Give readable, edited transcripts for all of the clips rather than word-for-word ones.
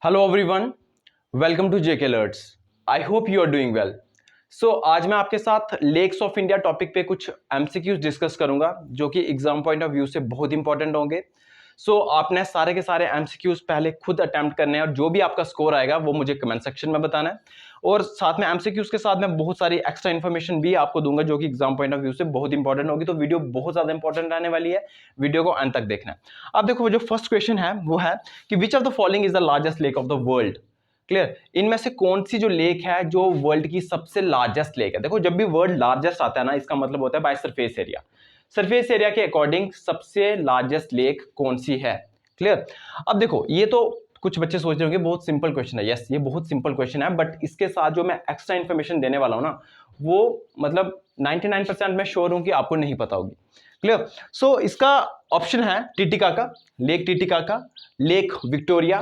Hello everyone, welcome to JK alerts. I hope you are doing well. So आज मैं आपके साथ lakes of India topic पे कुछ एमसीक्यूज डिस्कस करूंगा जो कि एग्जाम पॉइंट ऑफ व्यू से बहुत इंपॉर्टेंट होंगे। आपने सारे के सारे एमसीक्यूज पहले खुद अटेम्प्ट करने हैं और जो भी आपका स्कोर आएगा वो मुझे कमेंट सेक्शन में बताना है। और साथ में एमसीक्यूज के साथ मैं बहुत सारी एक्स्ट्रा इन्फॉर्मेशन भी आपको दूंगा जो कि एग्जाम पॉइंट ऑफ व्यू से बहुत इंपॉर्टेंट होगी। तो वीडियो बहुत ज्यादा इंपॉर्टेंट रहने वाली है, वीडियो को अंत तक देखना है। अब देखो, जो फर्स्ट क्वेश्चन है वो है कि which of the following is the largest lake of the world. Clear, इनमें से कौन सी जो लेक है जो वर्ल्ड की सबसे लार्जेस्ट लेक है। देखो, जब भी वर्ल्ड लार्जेस्ट आता है ना, इसका मतलब होता है by surface area. Surface area के अकॉर्डिंग सबसे लार्जेस्ट लेक कौन सी है। क्लियर। अब देखो, ये तो कुछ बच्चे सोच रहे होंगे बहुत सिंपल क्वेश्चन है। यस, ये बहुत सिंपल क्वेश्चन है, बट इसके साथ जो मैं एक्स्ट्रा इन्फॉर्मेशन देने वाला हूं ना, वो मतलब 99% मैं श्योर हूं कि आपको नहीं पता होगी। क्लियर। इसका ऑप्शन है Titicaca, Lake Titicaca, Lake Victoria,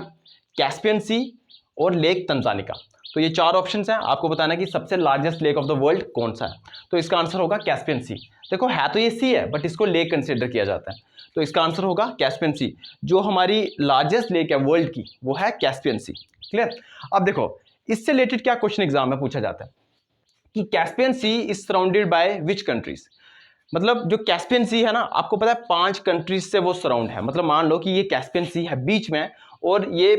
Caspian Sea और लेक तंजानिका। तो ये चार ऑप्शंस हैं, आपको बताना है कि सबसे largest lake of the world कौन सा है। तो इसका आंसर होगा कैस्पियन सी। देखो, है तो ये सी है बट इसको लेक कंसीडर किया जाता है, तो इसका आंसर होगा कैस्पियन सी। जो हमारी लार्जेस्ट लेक है वर्ल्ड की वो है कैस्पियन सी। क्लियर। अब देखो, इससे रिलेटेड क्या क्वेश्चन एग्जाम में पूछा जाता है कि Caspian Sea is surrounded by which countries. मतलब जो कैस्पियन सी है ना, आपको पता है 5 कंट्रीज से वो सराउंड है। मतलब मान लो कि ये कैस्पियन सी है बीच में, और ये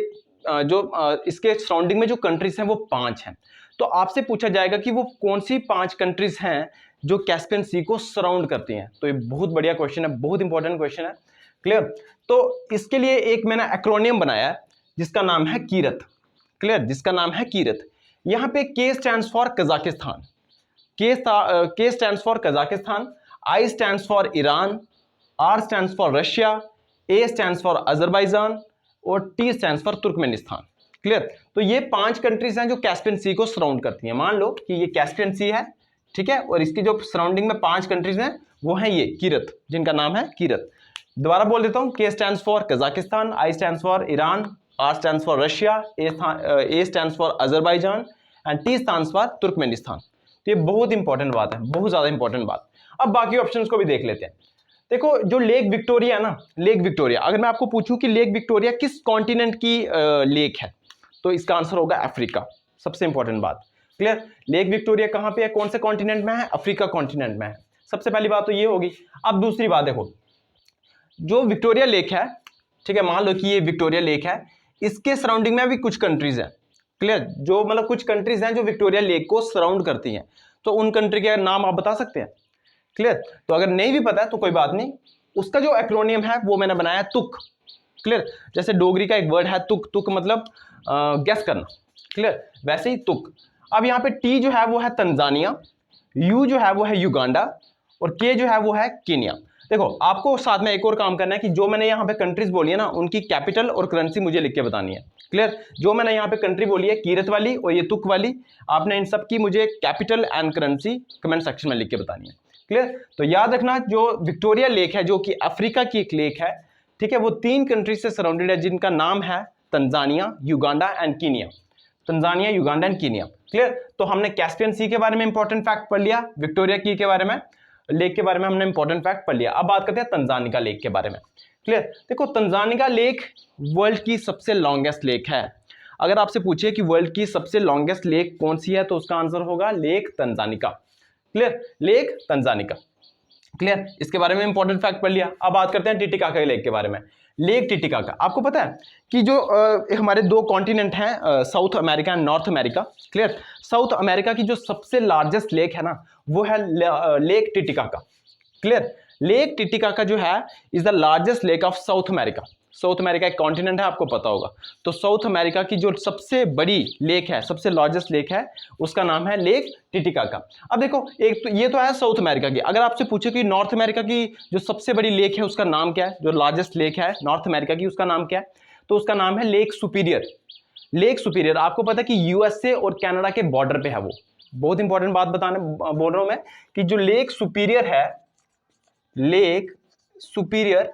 इसके सराउंडिंग में जो कंट्रीज हैं वो 5 हैं। तो आपसे पूछा जाएगा कि वो कौन सी 5 कंट्रीज हैं जो कैस्पियन सी को सराउंड करती हैं। तो ये बहुत बढ़िया क्वेश्चन है, बहुत इंपॉर्टेंट क्वेश्चन है। क्लियर। तो इसके लिए एक मैंने एक्रोनियम बनाया है जिसका नाम है कीरत। क्लियर, जिसका नाम है कीरत। यहाँ पे K stands for Kazakhstan, K stands for Kazakhstan, I stands for Iran, R stands for Russia, A stands for Azerbaijan और T stands for Turkmenistan. Clear. तो ये 5 कंट्रीज हैं जो कैस्पियन सी को सराउंड करती हैं। मान लो कि ये कैस्पियन सी है, ठीक है, और इसकी जो सराउंडिंग में 5 कंट्रीज हैं वो हैं ये कीरत, जिनका नाम है कीरत। दोबारा बोल देता हूं, K stands for Kazakhstan, I stands for Iran, R stands for Russia, A stands for Azerbaijan and T stands for Turkmenistan. तो ये बहुत इंपॉर्टेंट बात है, बहुत ज्यादा इंपॉर्टेंट बात। अब बाकी ऑप्शंस को भी देख लेते हैं। देखो, जो लेक विक्टोरिया ना, लेक विक्टोरिया, अगर मैं आपको पूछूं कि लेक विक्टोरिया किस कॉन्टिनेंट की लेक है, तो इसका आंसर होगा अफ्रीका। सबसे इंपॉर्टेंट बात। क्लियर। लेक विक्टोरिया कहां पे है, कौन से कॉन्टिनेंट में है, अफ्रीका कॉन्टिनेंट में है। सबसे पहली बात तो ये होगी। अब दूसरी बात देखो, जो विक्टोरिया लेक है, ठीक है, मान लो कि ये विक्टोरिया लेक है, इसके सराउंडिंग में भी कुछ कंट्रीज हैं। क्लियर। जो मतलब कुछ कंट्रीज हैं जो विक्टोरिया लेक को सराउंड करती हैं, तो उन कंट्री के नाम आप बता सकते हैं। क्लियर। तो अगर नहीं भी पता है तो कोई बात नहीं, उसका जो एक्रोनियम है वो मैंने बनाया तुक। क्लियर। जैसे डोगरी का एक वर्ड है तुक, तुक मतलब गेस करना। क्लियर, वैसे ही तुक। अब यहाँ पे टी जो है वो है तंजानिया, यू जो है वो है युगांडा और के जो है वो है केनिया। देखो, आपको साथ में एक और काम करना है कि जो मैंने यहाँ पे कंट्रीज बोली है ना, उनकी कैपिटल और करेंसी मुझे लिख के बतानी है। क्लियर। जो मैंने यहाँ पे कंट्री बोली है कीरत वाली और ये तुक वाली, आपने इन सब की मुझे capital and currency comment section में लिख के बतानी है। क्लियर। तो याद रखना, जो विक्टोरिया लेक है जो कि अफ्रीका की एक लेक है, ठीक है, वो 3 कंट्रीज से सराउंडेड है जिनका नाम है Tanzania, Uganda and Kenya. Tanzania, Uganda and Kenya. Clear. तो हमने कैस्पियन सी के बारे में इंपॉर्टेंट फैक्ट पढ़ लिया, विक्टोरिया की के बारे में, लेक के बारे में हमने इंपॉर्टेंट फैक्ट पढ़ लिया। अब बात करते हैं तंजानिका लेक के बारे में। क्लियर। देखो, तंजानिका लेक वर्ल्ड की सबसे लॉन्गेस्ट लेक है। अगर आपसे पूछे कि वर्ल्ड की सबसे लॉन्गेस्ट लेक कौन सी है, तो उसका आंसर होगा Lake Tanganyika. Clear, Lake Tanganyika. Clear, इसके बारे में इंपॉर्टेंट फैक्ट पढ़ लिया। अब बात करते हैं टिटिकाका लेक के बारे में। लेक टिटिकाका, आपको पता है कि जो हमारे 2 कॉन्टिनेंट हैं, south America and north America. Clear. South America की जो सबसे लार्जेस्ट लेक है ना, वो है lake Titicaca. Clear. Lake Titicaca जो है is the largest lake of south America. South America एक कॉन्टिनेंट है, आपको पता होगा। तो साउथ अमेरिका की जो सबसे बड़ी लेक है, सबसे लार्जेस्ट लेक है, उसका नाम है लेक टिटिकाका। अब देखो, एक तो ये तो है साउथ अमेरिका की। अगर आपसे पूछे कि नॉर्थ अमेरिका की जो सबसे बड़ी लेक है उसका नाम क्या है, जो लार्जेस्ट लेक है नॉर्थ अमेरिका की, उसका नाम क्या है, तो उसका नाम है लेक सुपीरियर। लेक सुपीरियर, आपको पता है कि यूएसए और कनाडा के बॉर्डर पे है वो। बहुत इंपॉर्टेंट बात बताने बोल रहा हूं मैं कि जो लेक सुपीरियर है, लेक सुपीरियर,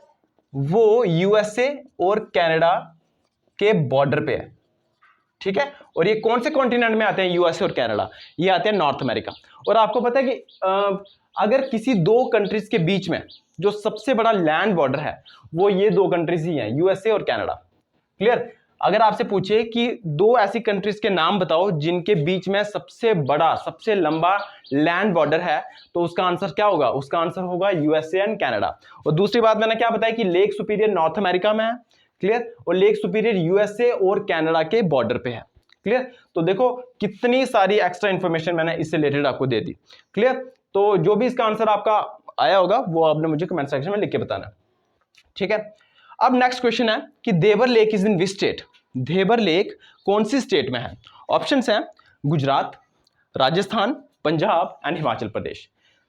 वो यूएसए और कनाडा के बॉर्डर पे है। ठीक है, और ये कौन से कॉन्टिनेंट में आते हैं, यूएसए और कनाडा, ये आते हैं नॉर्थ अमेरिका। और आपको पता है कि अगर किसी 2 कंट्रीज के बीच में जो सबसे बड़ा लैंड बॉर्डर है वो ये 2 कंट्रीज ही हैं, यूएसए और कनाडा। क्लियर। अगर आपसे पूछे कि दो ऐसी कंट्रीज के नाम बताओ जिनके बीच में सबसे बड़ा सबसे लंबा लैंड बॉर्डर है, तो उसका आंसर क्या होगा? उसका आंसर होगा यूएसए एंड कनाडा। और दूसरी बात मैंने क्या बताया कि लेक सुपीरियर नॉर्थ अमेरिका में है, क्लियर, और लेक सुपीरियर यूएसए और कनाडा के बॉर्डर पे है, क्लियर। तो देखो कितनी सारी एक्स्ट्रा इंफॉर्मेशन मैंने इससे रिलेटेड आपको दे दी, क्लियर। तो जो भी इसका आंसर आपका आया होगा वो आपने मुझे कमेंट सेक्शन में लिख के बताना, ठीक है। अब नेक्स्ट क्वेश्चन है कि Devar lake is in which state? Devar lake कौन सी स्टेट में है? ऑप्शंस हैं गुजरात, राजस्थान, पंजाब एंड हिमाचल प्रदेश।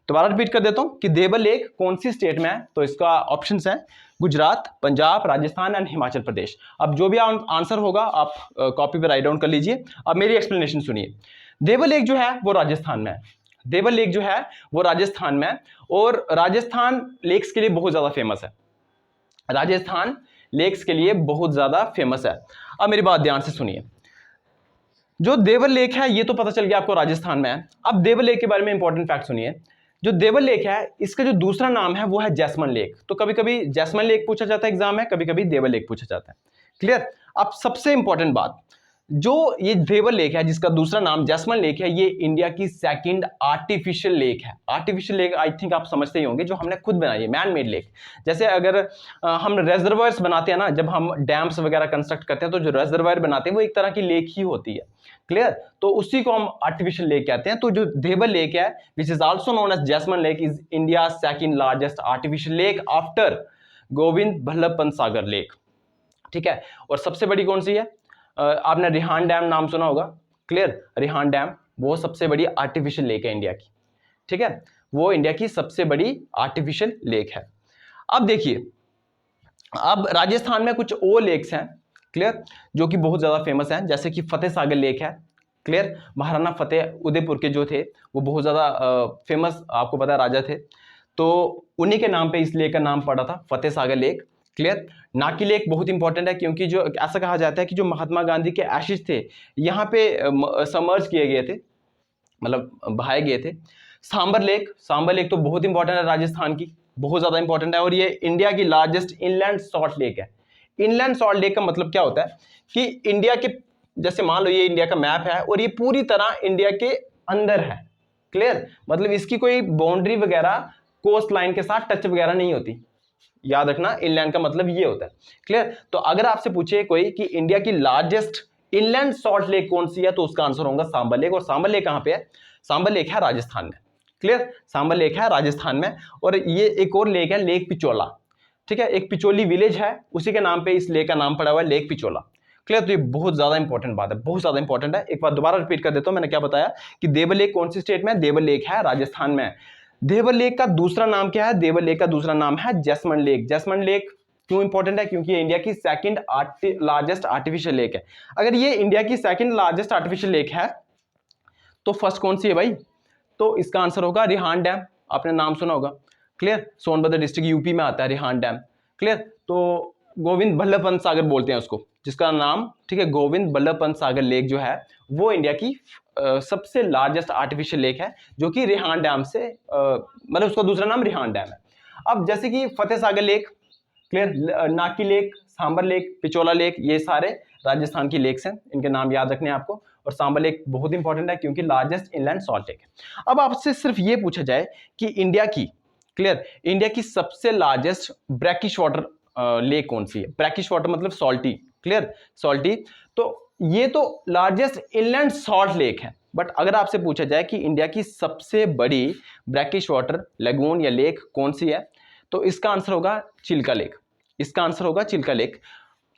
दोबारा रिपीट कर देता हूं कि देवर लेक कौन सी स्टेट में है, तो इसका ऑप्शंस हैं गुजरात, पंजाब, राजस्थान एंड हिमाचल प्रदेश। अब जो भी आंसर होगा आप कॉपी पर राइट डाउन कर लीजिए। अब मेरी एक्सप्लेनेशन सुनिए। देवर लेक जो है वो राजस्थान में है, देवर लेक जो है वो राजस्थान में है, और राजस्थान लेक्स के लिए बहुत ज्यादा फेमस है, राजस्थान लेक्स के लिए बहुत ज्यादा फेमस है। अब मेरी बात ध्यान से सुनिए, जो देवर लेक है ये तो पता चल गया आपको राजस्थान में है। अब देवर लेक के बारे में इंपॉर्टेंट फैक्ट सुनिए। जो देवर लेक है इसका जो दूसरा नाम है वो है जैसमन लेक। तो कभी कभी जैसमन लेक पूछा जाता है एग्जाम में, कभी कभी देवर लेक पूछा जाता है, क्लियर। अब सबसे इंपॉर्टेंट बात, जो ये देवर लेक है जिसका दूसरा नाम जैसमन लेक है, ये इंडिया की सेकंड आर्टिफिशियल लेक है। आर्टिफिशियल लेक आई थिंक आप समझते ही होंगे, जो हमने खुद बनाई है, मैन मेड लेक। जैसे अगर हम रेजर्वायर्स बनाते हैं ना, जब हम डैम्स वगैरह कंस्ट्रक्ट करते हैं तो जो रेजर्वायर बनाते हैं वो एक तरह की लेक ही होती है, क्लियर। तो उसी को हम आर्टिफिशियल लेक कहते हैं। तो जो देवर लेक है which is also known as Jaisaman lake is India second largest artificial lake after Govind Ballabh Pant Sagar lake, ठीक है। और सबसे बड़ी कौन सी है? आपने रिहान डैम नाम सुना होगा, क्लियर। रिहान डैम वो सबसे बड़ी आर्टिफिशियल लेक है इंडिया की, ठीक है, वो इंडिया की सबसे बड़ी आर्टिफिशियल लेक है। अब देखिए, अब राजस्थान में कुछ और लेक्स हैं, क्लियर, जो कि बहुत ज्यादा फेमस हैं, जैसे कि फतेह सागर लेक है, क्लियर। महाराणा फतेह उदयपुर के जो थे वो बहुत ज्यादा फेमस, आपको पता है, राजा थे, तो उन्हीं के नाम पे इस लेक का नाम पड़ा था फतेह सागर लेक, क्लियर। नाकी लेक बहुत इंपॉर्टेंट है क्योंकि जो ऐसा कहा जाता है कि जो महात्मा गांधी के एशेज थे यहाँ पे समर्ज किए गए थे, मतलब बहाए गए थे। सांबर लेक, सांबर लेक तो बहुत इंपॉर्टेंट है, राजस्थान की बहुत ज्यादा इंपॉर्टेंट है, और ये इंडिया की लार्जेस्ट इनलैंड सॉल्ट लेक है। इनलैंड सॉल्ट लेक का मतलब क्या होता है कि इंडिया के, जैसे मान लो ये इंडिया का मैप है और ये पूरी तरह इंडिया के अंदर है, क्लियर। मतलब इसकी कोई बाउंड्री वगैरह कोस्ट लाइन के साथ टच वगैरह नहीं होती, याद रखना, इनलैंड का मतलब ये होता है, क्लियर। तो अगर आपसे पूछे कोई कि इंडिया की लार्जेस्ट इनलैंड सॉल्ट लेक कौन सी है, तो उसका आंसर होगा सांबर लेक। और सांबर लेक कहां पे है? सांबर लेक है राजस्थान में, क्लियर। सांबर लेक है राजस्थान में। और ये एक और लेक है, लेक पिचोला, ठीक है, एक पिचोली विलेज है, उसी के नाम पे इस लेक का नाम पड़ा हुआ है, लेक पिचोला, क्लियर। तो ये बहुत ज्यादा इंपॉर्टेंट बात है, बहुत ज्यादा इंपॉर्टेंट है। एक बार दोबारा रिपीट कर देता हूं, मैंने क्या बताया कि देवर लेक कौन सी स्टेट में? देवर लेक है राजस्थान में। देवर लेक का दूसरा नाम क्या है? देवर लेक का दूसरा नाम है जैसमन लेक। जैसमन लेक क्यों इंपॉर्टेंट है? क्योंकि ये इंडिया की सेकंड लार्जेस्ट आर्टिफिशियल लेक है। अगर ये इंडिया की सेकंड लार्जेस्ट आर्टिफिशियल लेक है तो फर्स्ट कौन सी है भाई? तो इसका आंसर होगा रिहान डैम, आपने नाम सुना होगा, क्लियर। सोनभद्र डिस्ट्रिक्ट यूपी में आता है रिहान डैम, क्लियर। तो गोविंद बल्लभ पंत सागर बोलते हैं उसको, जिसका नाम, ठीक है, गोविंद बल्लभ पंत सागर लेक जो है वो इंडिया की सबसे लार्जेस्ट आर्टिफिशियल लेक है, जो कि रिहान डैम से मतलब उसका दूसरा नाम रिहान डैम है। अब जैसे कि फतेह सागर लेक, क्लियर, Nakki lake, Sambhar lake, Pichola lake, ये सारे राजस्थान की लेक्स हैं, इनके नाम याद रखने हैं आपको। और सांबर लेक बहुत इंपॉर्टेंट है क्योंकि लार्जेस्ट इनलैंड सॉल्ट लेक है। अब आपसे सिर्फ ये पूछा जाए कि इंडिया की, क्लियर, इंडिया की सबसे लार्जेस्ट ब्रैकिश वाटर लेक कौन सी है? ब्रैकिश वाटर मतलब सॉल्टी, क्लियर, सॉल्टी। तो ये तो लार्जेस्ट इनलैंड सॉल्ट लेक है, बट अगर आपसे पूछा जाए कि इंडिया की सबसे बड़ी ब्रैकिश वाटर लगून या लेक कौन सी है, तो इसका आंसर होगा चिल्का लेक। इसका आंसर होगा चिल्का लेक।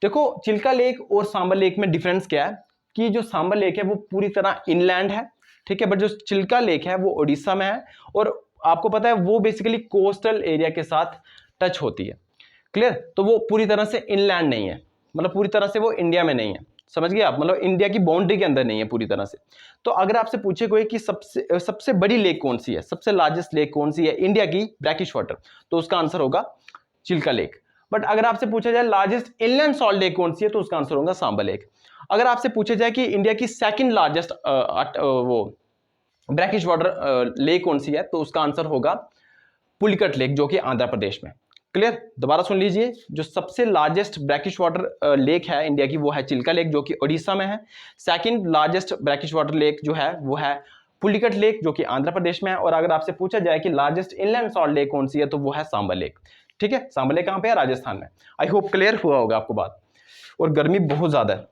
देखो चिल्का लेक और सांबर लेक में डिफरेंस क्या है कि जो सांबर लेक है वो पूरी तरह इनलैंड है, ठीक है, बट जो चिल्का लेक है वो उड़ीसा में है, और आपको पता है वो बेसिकली कोस्टल एरिया के साथ टच होती है, क्लियर। तो वो पूरी तरह से इनलैंड नहीं है, मतलब पूरी तरह से वो इंडिया में नहीं है, समझ गए आप, मतलब इंडिया की बाउंड्री के अंदर नहीं है पूरी तरह से। तो अगर आपसे पूछे कोई कि सबसे बड़ी लेक कौन सी है, सबसे लार्जेस्ट लेक कौन सी है इंडिया की ब्रैकिश वाटर, तो उसका आंसर होगा चिल्का लेक। बट अगर आपसे पूछा जाए लार्जेस्ट इनलैंड सॉल्ट लेक कौन सी है, तो उसका आंसर होगा सांबर लेक। अगर आपसे पूछा जाए कि इंडिया की सेकंड लार्जेस्ट वो ब्रैकिश वाटर लेक कौन सी है, तो उसका आंसर होगा पुलिकट लेक, जो कि आंध्र प्रदेश में, क्लियर, दोबारा सुन लीजिए, जो सबसे लार्जेस्ट ब्रैकिश वाटर लेक है इंडिया की वो है चिल्का लेक जो कि उड़ीसा में है। Second largest brackish water lake जो है वो है पुलिकट लेक जो कि आंध्र प्रदेश में है। और अगर आपसे पूछा जाए कि लार्जेस्ट इनलैंड सॉल्ट लेक कौन सी है तो वो है सांबर लेक। ठीक है, सांबर लेक कहाँ पे है? राजस्थान में। आई होप क्लियर हुआ होगा आपको बात। और गर्मी बहुत ज्यादा है,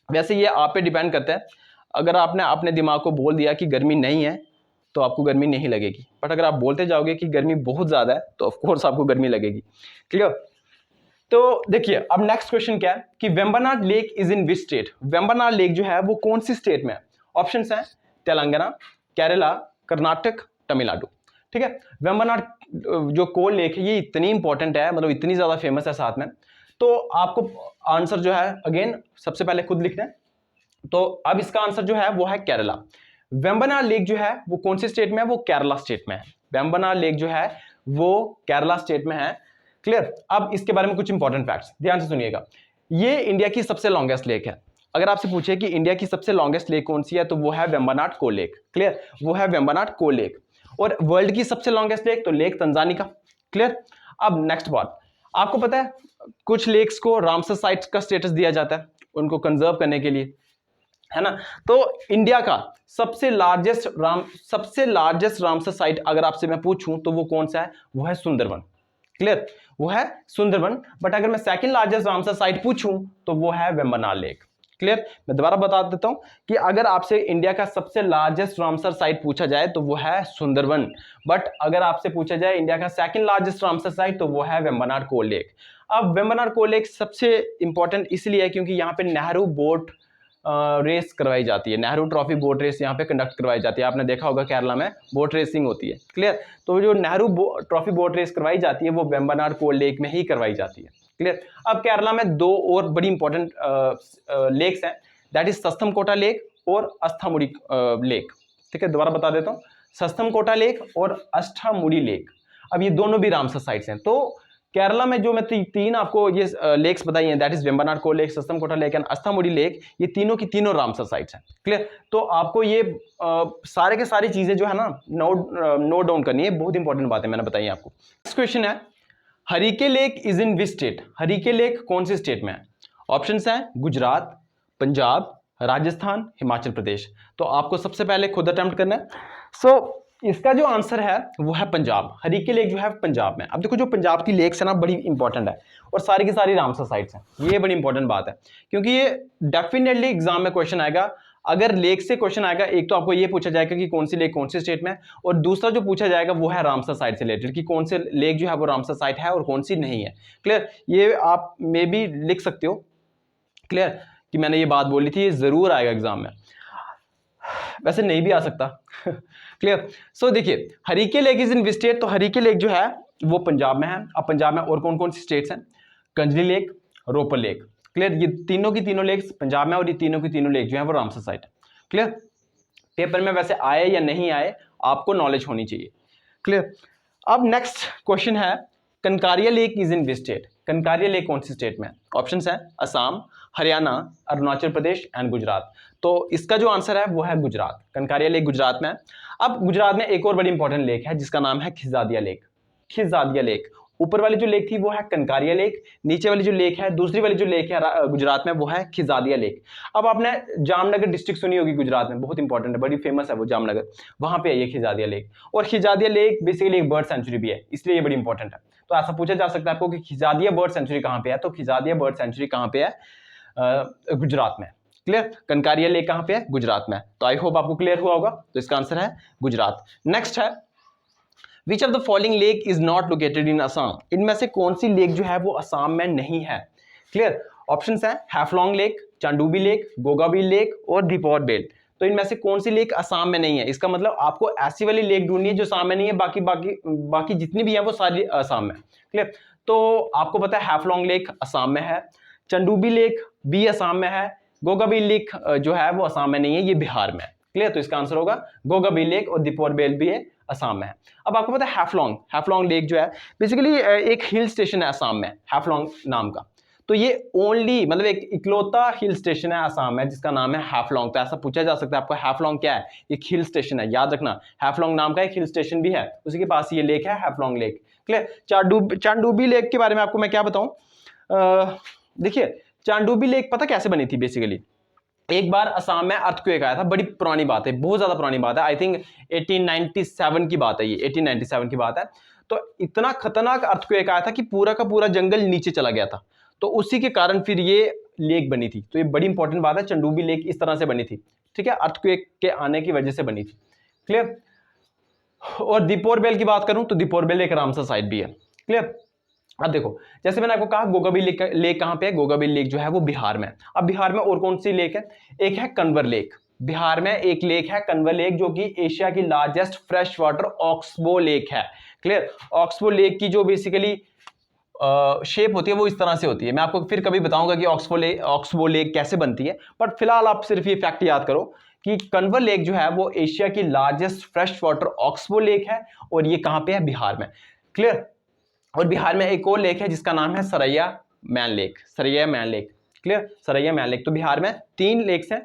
वैसे ये आप पे डिपेंड करता है। अगर आपने अपने दिमाग को बोल दिया कि गर्मी नहीं है तो आपको गर्मी नहीं लगेगी, बट अगर आप बोलते जाओगे कि गर्मी बहुत ज्यादा है तो ऑफकोर्स आपको गर्मी लगेगी। क्लियर? तो देखिए अब नेक्स्ट क्वेश्चन क्या है कि Vembanad lake is in which state? Vembanad lake जो है वो कौन सी स्टेट में है? ऑप्शंस हैं तेलंगाना, केरला, कर्नाटक, तमिलनाडु। ठीक है, वेम्बनाड जो कोल लेक है ये इतनी इंपॉर्टेंट है, मतलब इतनी ज्यादा फेमस है साथ में, तो आपको आंसर जो है अगेन सबसे पहले खुद लिखना है। तो अब इसका आंसर जो है वो है केरला। वेम्बनाड लेक जो है वो कौन सी स्टेट में है? वो केरला स्टेट में है। वेम्बनाड लेक जो है वो केरला स्टेट में है। क्लियर? अब इसके बारे में कुछ इंपॉर्टेंट फैक्ट्स ध्यान से सुनिएगा। ये इंडिया की सबसे लॉन्गेस्ट लेक है। अगर आपसे पूछे कि इंडिया की सबसे लॉन्गेस्ट लेक कौन सी है तो वो है वेम्बनाड कोल लेक। क्लियर? वो है वेम्बनाड कोल लेक। और वर्ल्ड की सबसे लॉन्गेस्ट लेक तो लेक तंजानिका। क्लियर? अब नेक्स्ट बात, आपको पता है कुछ लेक्स को रामसर साइट्स का स्टेटस दिया जाता है उनको कंजर्व करने के लिए, है ना? तो इंडिया का सबसे लार्जेस्ट रामसर साइट अगर आपसे मैं पूछूं तो वो कौन सा है? वो है सुंदरवन। क्लियर? वो है सुंदरवन। बट अगर मैं सेकंड लार्जेस्ट रामसर साइट पूछूं तो वो है वेम्बनाड लेक। क्लियर? मैं दोबारा बता देता हूं कि अगर आपसे इंडिया का सबसे लार्जेस्ट रामसर साइट पूछा जाए तो वो है सुंदरवन, बट अगर आपसे पूछा जाए इंडिया का सेकंड लार्जेस्ट रामसर साइट तो वो है वेम्बनाड कोल लेक। अब वेम्बनाड कोल लेक सबसे इंपॉर्टेंट इसलिए है क्योंकि यहाँ पे नेहरू बोट रेस करवाई जाती है। नेहरू ट्रॉफी बोट रेस यहाँ पे कंडक्ट करवाई जाती है। आपने देखा होगा केरला में बोट रेसिंग होती है। क्लियर? तो जो नेहरू ट्रॉफी बोट रेस करवाई जाती है वो वेम्बनाड कोल लेक में ही करवाई जाती है। क्लियर? अब केरला में दो और बड़ी इंपॉर्टेंट लेक्स हैं, दैट इज सस्थमकोटा लेक और अस्थामुड़ी लेक। ठीक है, दोबारा बता देता हूँ, सस्थमकोटा लेक और अष्टामुड़ी लेक। अब ये दोनों भी रामसर साइट्स हैं। तो केरला में जो मैं तीन आपको ये लेक्स बताई हैं, that is Vembanad Kol lake, Sasthamkotta lake and Ashtamudi lake, ये तीनों की तीनों रामसर साइट्स हैं। क्लियर? तो आपको ये सारे के सारी चीजें जो है ना नोट डाउन करनी है, बहुत इंपॉर्टेंट बात है मैंने बताई आपको। नेक्स्ट क्वेश्चन है Harike lake is in which state? Harike lake कौन सी स्टेट में है? ऑप्शंस हैं गुजरात, पंजाब, राजस्थान, हिमाचल प्रदेश। तो आपको सबसे पहले खुद अटेम्प्ट करना है। सो इसका जो आंसर है वो है पंजाब। हरिके लेक जो है पंजाब में। अब देखो जो पंजाब की लेक्स है ना बड़ी इंपॉर्टेंट है और सारी की सारी रामसर साइट्स हैं। ये बड़ी इंपॉर्टेंट बात है क्योंकि ये डेफिनेटली एग्जाम में क्वेश्चन आएगा। अगर लेक से क्वेश्चन आएगा, एक तो आपको ये पूछा जाएगा कि कौन सी लेक कौन सी स्टेट में है, और दूसरा जो पूछा जाएगा वो है रामसर साइट से रिलेटेड कि कौन से लेक जो है वो रामसर साइट है और कौन सी नहीं है। क्लियर? ये आप मे बी लिख सकते हो। क्लियर? कि मैंने ये बात बोली थी, ये जरूर आएगा एग्जाम में, वैसे नहीं भी आ सकता। क्लियर? सो देखिए Harike lake is in which state? तो हरिके लेक जो है वो पंजाब में है। अब पंजाब में और कौन कौन सी स्टेट्स हैं? कंजली लेक, रोपर लेक। क्लियर? ये तीनों की तीनों लेक्स पंजाब में और ये तीनों की तीनों लेक जो है वो रामसर साइट है। क्लियर? पेपर में वैसे आए या नहीं आए आपको नॉलेज होनी चाहिए। क्लियर? अब नेक्स्ट क्वेश्चन है Kankaria lake is in which state? Kankaria lake कौन सी स्टेट में? ऑप्शंस हैं असम, हरियाणा, अरुणाचल प्रदेश एंड गुजरात। तो इसका जो आंसर है वो है गुजरात। कंकारिया लेक गुजरात में है। अब गुजरात में एक और बड़ी इंपॉर्टेंट लेक है जिसका नाम है खिजादिया लेक। खिजादिया लेक, ऊपर वाली जो लेक थी वो है कंकारिया लेक, नीचे वाली जो लेक है, दूसरी वाली जो लेक है गुजरात में वो है खिजादिया लेक। अब आपने जामनगर डिस्ट्रिक्ट सुनी होगी गुजरात में, बहुत इंपॉर्टेंट है, बड़ी फेमस है वो जामनगर, वहां पे है ये खिजादिया लेक। और खिजादिया लेक बेसिकली एक बर्ड सेंचुरी भी है, इसलिए ये बड़ी इंपॉर्टेंट है। तो ऐसा पूछा जा सकता है आपको कि खिजादिया बर्ड सेंचुरी कहां पे है? तो खिजादिया बर्ड सेंचुरी कहां पे है? गुजरात में। क्लियर? कंकारिया लेक कहां पे है? गुजरात में। तो आई होप आपको क्लियर हुआ होगा। तो इसका आंसर है गुजरात। नेक्स्ट है which of the following lake is not located in Assam? इनमें से कौन सी लेक जो है वो असम में नहीं है? क्लियर? ऑप्शंस हैं हैफलॉन्ग लेक, चांडूबी लेक, गोगाबी लेक और दीपौर बेल। तो इनमें से कौन सी लेक असम में नहीं है? इसका मतलब आपको ऐसी वाली लेक ढूंढनी है जो असम में नहीं है, बाकी जितनी भी है वो सारी असम में। क्लियर? तो आपको पता है हैफलॉन्ग लेक असम में है, चंडूबी लेक भी असम में है, गोगाबी लेक जो है वो असम में नहीं है, ये बिहार में है। क्लियर? तो इसका आंसर होगा गोगाबी लेक और दीपौर बेल भी है असम में है। अब आपको पता है हैफलॉन्ग लेक जो है बेसिकली एक हिल स्टेशन है असम में, हैफलॉन्ग नाम का। तो ये ओनली मतलब एक इकलौता हिल स्टेशन है असम में जिसका नाम है हैफलॉन्ग। तो ऐसा पूछा जा सकता है आपको हैफलॉन्ग क्या है? एक हिल स्टेशन है, याद रखना। हैफलॉन्ग नाम का एक हिल स्टेशन भी है, उसी के पास ये लेक है हैफलॉन्ग लेक। क्लियर। चांडूबी लेक के बारे में आपको मैं क्या बताऊं, देखिए चांडूबी लेक पता कैसे बनी थी बेसिकली। एक बार असम में अर्थक्वेक आया था, बड़ी पुरानी बात है, बहुत ज्यादा पुरानी बात है, आई थिंक 1897 की बात है, ये 1897 की बात है। तो इतना खतरनाक अर्थक्वेक आया था कि पूरा का पूरा जंगल नीचे चला गया था, तो उसी के कारण फिर ये लेक बनी थी। तो ये बड़ी इंपॉर्टेंट बात है, चांडूबी लेक इस तरह से बनी थी, ठीक है, अर्थक्वेक के आने की वजह से बनी थी, क्लियर। और दीपोर बेल की बात करूं तो दीपोर बेल एक रामसर साइट भी है, क्लियर। अब देखो जैसे मैंने आपको कहा गोगाबिल लेक कहां पे है, गोगाबिल लेक जो है वो बिहार में है। अब बिहार में और कौन सी लेक है, एक है कन्वर लेक, बिहार में एक लेक है कन्वर लेक जो कि एशिया की largest fresh water oxbow lake है, क्लियर। ऑक्सबो लेक की जो बेसिकली शेप होती है वो इस तरह से होती है, मैं आपको फिर कभी बताऊंगा कि ऑक्सबो लेक कैसे बनती है, बट फिलहाल आप सिर्फ ये फैक्ट याद करो कि कन्वर लेक जो है वो एशिया की largest fresh water oxbow lake है, और ये कहां पे है, बिहार में, क्लियर। और बिहार में एक और लेक है जिसका नाम है Saraiya man lake, Saraiya man lake, clear, Saraiya man lake. तो बिहार में 3 लेक्स हैं,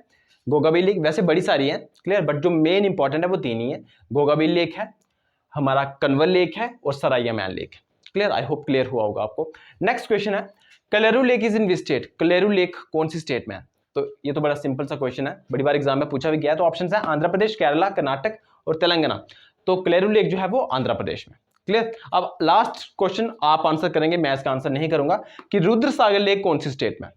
गोगाबिल लेक वैसे बड़ी सारी हैं, क्लियर, बट जो मेन इंपॉर्टेंट है वो 3 ही है, गोगाबिल लेक है, हमारा कन्वर लेक है, और Saraiyaman lake, clear. I hope clear हुआ होगा आपको। नेक्स्ट क्वेश्चन है, Kolleru lake is in which state, Kolleru lake कौन सी स्टेट में है। तो ये तो बड़ा सिंपल सा क्वेश्चन है, बड़ी बार एग्जाम में पूछा भी गया है। तो ऑप्शन है आंध्र प्रदेश, केरला, कर्नाटक और तेलंगाना। तो कलेरू लेक जो है वो आंध्र प्रदेश में, क्लियर। अब लास्ट क्वेश्चन आप आंसर करेंगे, मैं इसका आंसर नहीं करूंगा, कि रुद्र सागर लेक कौन सी स्टेट में,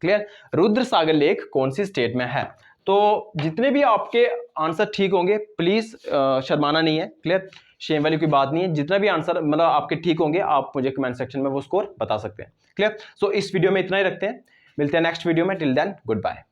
क्लियर, रुद्र सागर लेक कौन सी स्टेट में है। तो जितने भी आपके आंसर ठीक होंगे, प्लीज शर्माना नहीं है, क्लियर, शेम वाली कोई बात नहीं है, जितना भी आंसर मतलब आपके ठीक होंगे आप मुझे कमेंट सेक्शन में वो स्कोर बता सकते हैं, क्लियर। सो इस वीडियो में इतना ही रखते हैं, मिलते हैं नेक्स्ट वीडियो में, टिल देन गुड बाय।